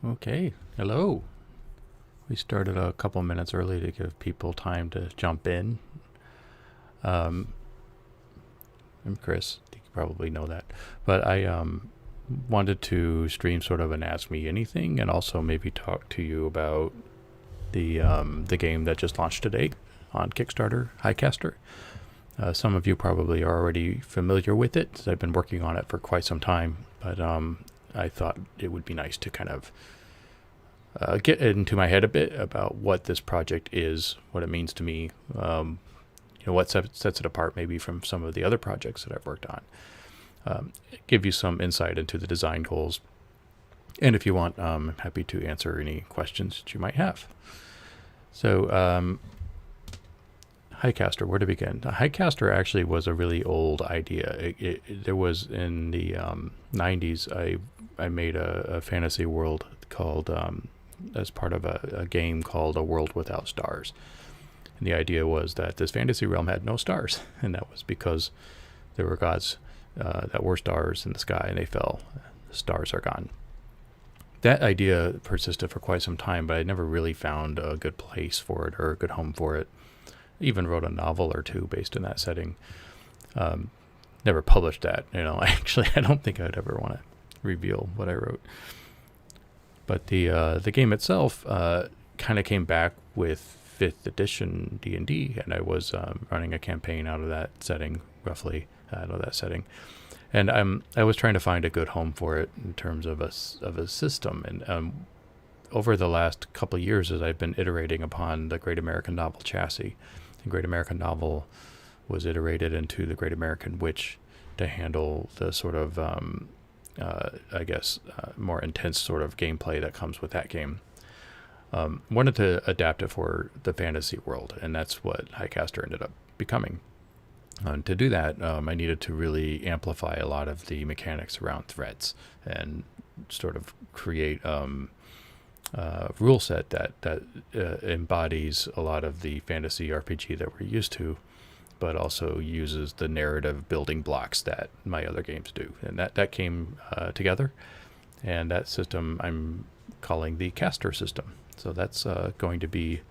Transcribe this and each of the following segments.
Okay, hello. We started a couple minutes early to give people time to jump in. Um, I'm Chris. You probably know that, but I wanted to stream sort of an Ask Me Anything, and also maybe talk to you about the game that just launched today on Kickstarter, Highcaster. Some of you probably are already familiar with it, 'cause I've been working on it for quite some time. But I thought it would be nice to kind of get into my head a bit about what this project is, what it means to me, what sets it apart maybe from some of the other projects that I've worked on. Give you some insight into the design goals. And if you want, I'm happy to answer any questions that you might have. So, Highcaster, where to begin? Highcaster actually was a really old idea. There was in the 90s, I made a fantasy world called, as part of a game called A World Without Stars. And the idea was that this fantasy realm had no stars, and that was because there were gods that were stars in the sky, and they fell. The stars are gone. That idea persisted for quite some time, but I never really found a good place for it or a good home for it. I even wrote a novel or two based in that setting. Never published that. Actually, I don't think I'd ever want to reveal what I wrote. But the game itself kind of came back with 5th edition D&D, and I was running a campaign out of that setting, roughly out of that setting. And I was trying to find a good home for it in terms of a system. And over the last couple of years, as I've been iterating upon the Great American Novel chassis, the Great American Novel was iterated into the Great American Witch to handle the sort of, more intense sort of gameplay that comes with that game. Wanted to adapt it for the fantasy world, and that's what Highcaster ended up becoming. To do that, I needed to really amplify a lot of the mechanics around threats and sort of create rule set that embodies a lot of the fantasy RPG that we're used to, but also uses the narrative building blocks that my other games do. And that came together, and that system I'm calling the Caster system. So that's going to be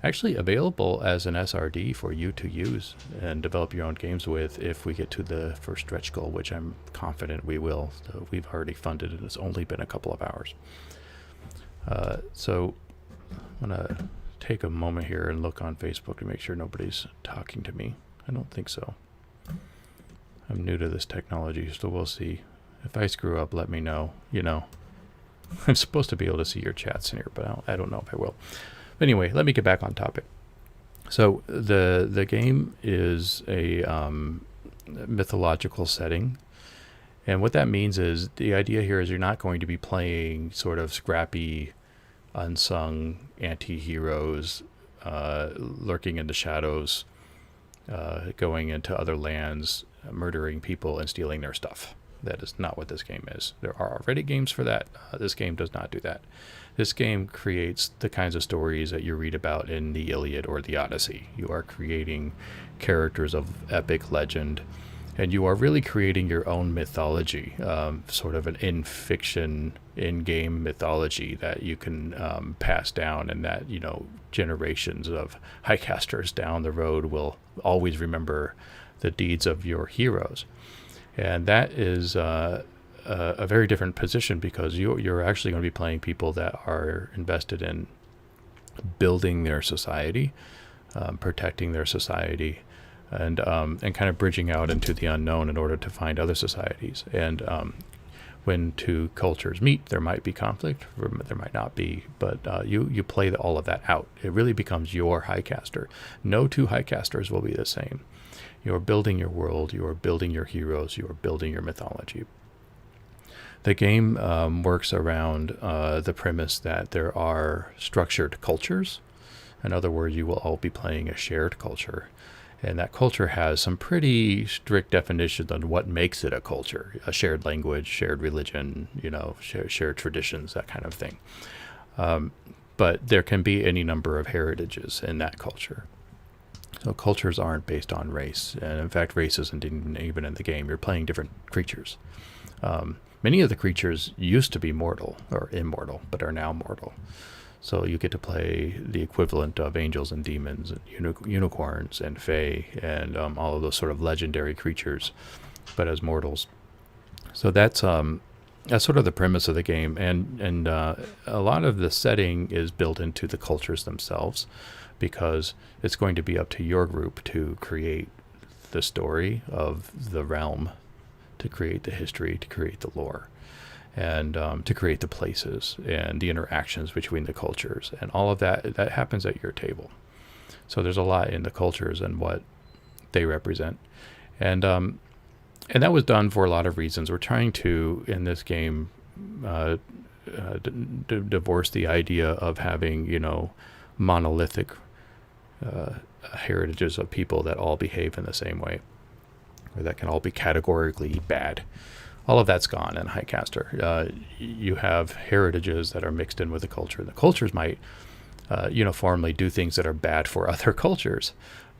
actually available as an SRD for you to use and develop your own games with if we get to the first stretch goal, which I'm confident we will. So we've already funded it. It's only been a couple of hours. So I'm going to take a moment here and look on Facebook to make sure nobody's talking to me. I don't think so. I'm new to this technology, so we'll see. If I screw up, let me know. I'm supposed to be able to see your chats in here, but I don't know if I will. Anyway, let me get back on topic. So the game is a mythological setting. And what that means is the idea here is you're not going to be playing sort of scrappy, unsung anti-heroes lurking in the shadows, going into other lands, murdering people and stealing their stuff. That is not what this game is. There are already games for that. This game does not do that. This game creates the kinds of stories that you read about in the Iliad or the Odyssey. You are creating characters of epic legend, and you are really creating your own mythology, sort of an in-fiction, in-game mythology that you can pass down, and that, generations of Highcasters down the road will always remember the deeds of your heroes. And that is a very different position, because you're actually going to be playing people that are invested in building their society, protecting their society, and kind of bridging out into the unknown in order to find other societies. And when two cultures meet, there might be conflict, or there might not be, but you play all of that out. It really becomes your Highcaster. No two Highcasters will be the same. You're building your world, you're building your heroes, you're building your mythology. The game works around the premise that there are structured cultures. In other words, you will all be playing a shared culture. And that culture has some pretty strict definitions on what makes it a culture. A shared language, shared religion, shared traditions, that kind of thing. But there can be any number of heritages in that culture. So cultures aren't based on race. And in fact, race isn't even in the game. You're playing different creatures. Many of the creatures used to be mortal or immortal, but are now mortal. So you get to play the equivalent of angels and demons and unicorns and fae and all of those sort of legendary creatures, but as mortals. So that's sort of the premise of the game, and a lot of the setting is built into the cultures themselves, because it's going to be up to your group to create the story of the realm, to create the history, to create the lore, and to create the places and the interactions between the cultures, and all of that happens at your table. So there's a lot in the cultures and what they represent, and that was done for a lot of reasons. We're trying to, in this game, divorce the idea of having, monolithic heritages of people that all behave in the same way, or that can all be categorically bad. All of that's gone in Highcaster. You have heritages that are mixed in with the culture. The cultures might uniformly do things that are bad for other cultures,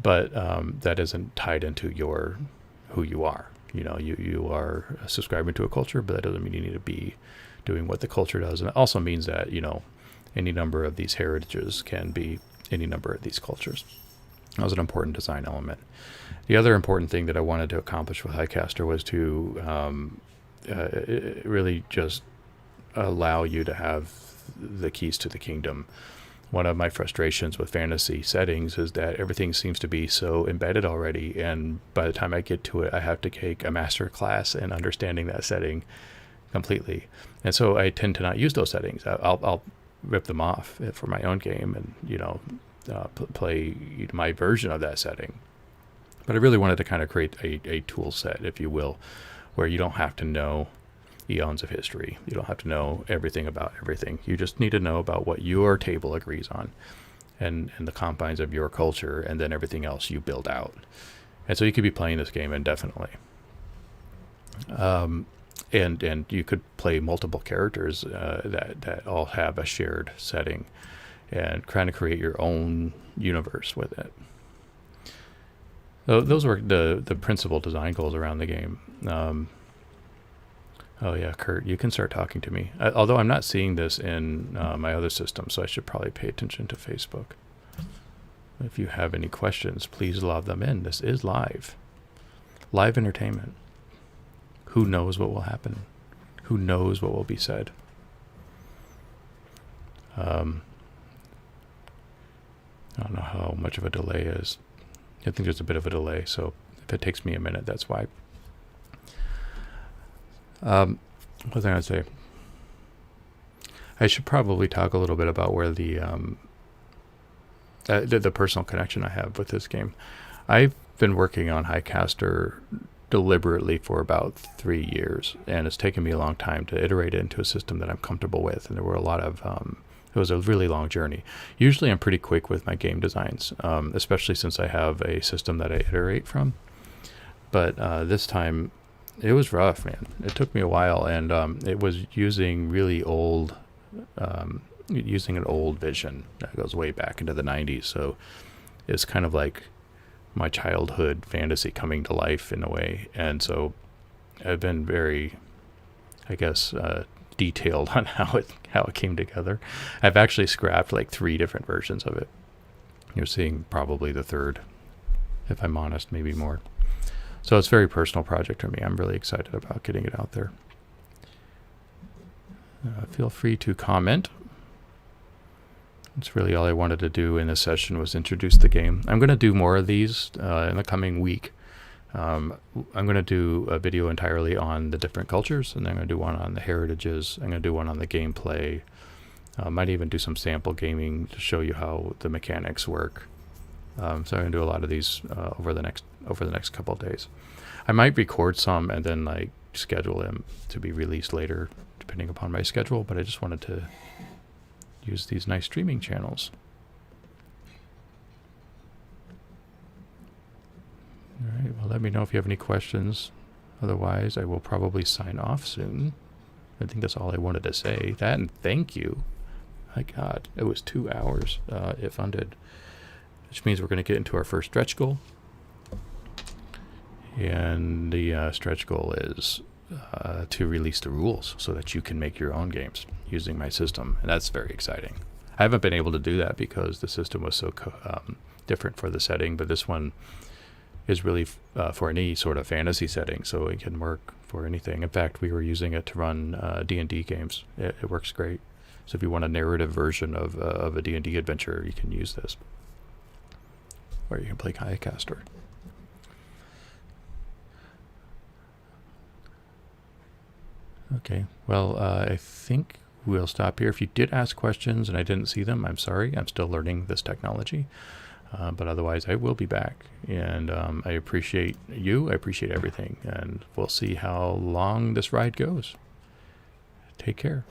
but that isn't tied into who you are. You are subscribing to a culture, but that doesn't mean you need to be doing what the culture does. And it also means that, any number of these heritages can be any number of these cultures. That was an important design element. The other important thing that I wanted to accomplish with Highcaster was to really just allow you to have the keys to the kingdom. One of my frustrations with fantasy settings is that everything seems to be so embedded already, and by the time I get to it, I have to take a master class in understanding that setting completely. And so I tend to not use those settings. I'll rip them off for my own game and play my version of that setting. But I really wanted to kind of create a tool set, if you will, where you don't have to know eons of history. You don't have to know everything about everything. You just need to know about what your table agrees on and the confines of your culture, and then everything else you build out. And so you could be playing this game indefinitely. And you could play multiple characters that all have a shared setting, and trying to create your own universe with it. So those were the principal design goals around the game. Oh yeah, Kurt, you can start talking to me. Although I'm not seeing this in my other system, so I should probably pay attention to Facebook. If you have any questions, please lob them in. This is live entertainment. Who knows what will happen? Who knows what will be said? I don't know how much of a delay is. I think there's a bit of a delay, so if it takes me a minute, that's why. What was I going to say? I should probably talk a little bit about where the personal connection I have with this game. I've been working on Highcaster deliberately for about 3 years, and it's taken me a long time to iterate it into a system that I'm comfortable with. And there were a lot of it was a really long journey. Usually I'm pretty quick with my game designs, especially since I have a system that I iterate from. But this time it was rough, man. It took me a while, and it was using really old, using an old vision that goes way back into the 90s. So it's kind of like my childhood fantasy coming to life in a way. And so I've been very, I guess, detailed on how it came together. I've actually scrapped like 3 different versions of it. You're seeing probably the 3rd, if I'm honest, maybe more. So it's a very personal project for me. I'm really excited about getting it out there. Feel free to comment. That's really all I wanted to do in this session, was introduce the game. I'm going to do more of these in the coming week. I'm going to do a video entirely on the different cultures, and then I'm going to do one on the heritages. I'm going to do one on the gameplay. Might even do some sample gaming to show you how the mechanics work. So I'm going to do a lot of these over the next couple of days. I might record some and then like schedule them to be released later, depending upon my schedule. But I just wanted to use these nice streaming channels. All right. Well, let me know if you have any questions. Otherwise, I will probably sign off soon. I think that's all I wanted to say. That and thank you. My God, it was 2 hours. It funded. Which means we're going to get into our first stretch goal. And the stretch goal is to release the rules so that you can make your own games using my system, and that's very exciting. I haven't been able to do that because the system was so different for the setting, but this one is really for any sort of fantasy setting, so it can work for anything. In fact, we were using it to run D&D games. It works great. So if you want a narrative version of a D&D adventure, you can use this. Or you can play Highcaster. Okay, well, I think we'll stop here. If you did ask questions and I didn't see them, I'm sorry. I'm still learning this technology. But otherwise, I will be back. And I appreciate you. I appreciate everything. And we'll see how long this ride goes. Take care.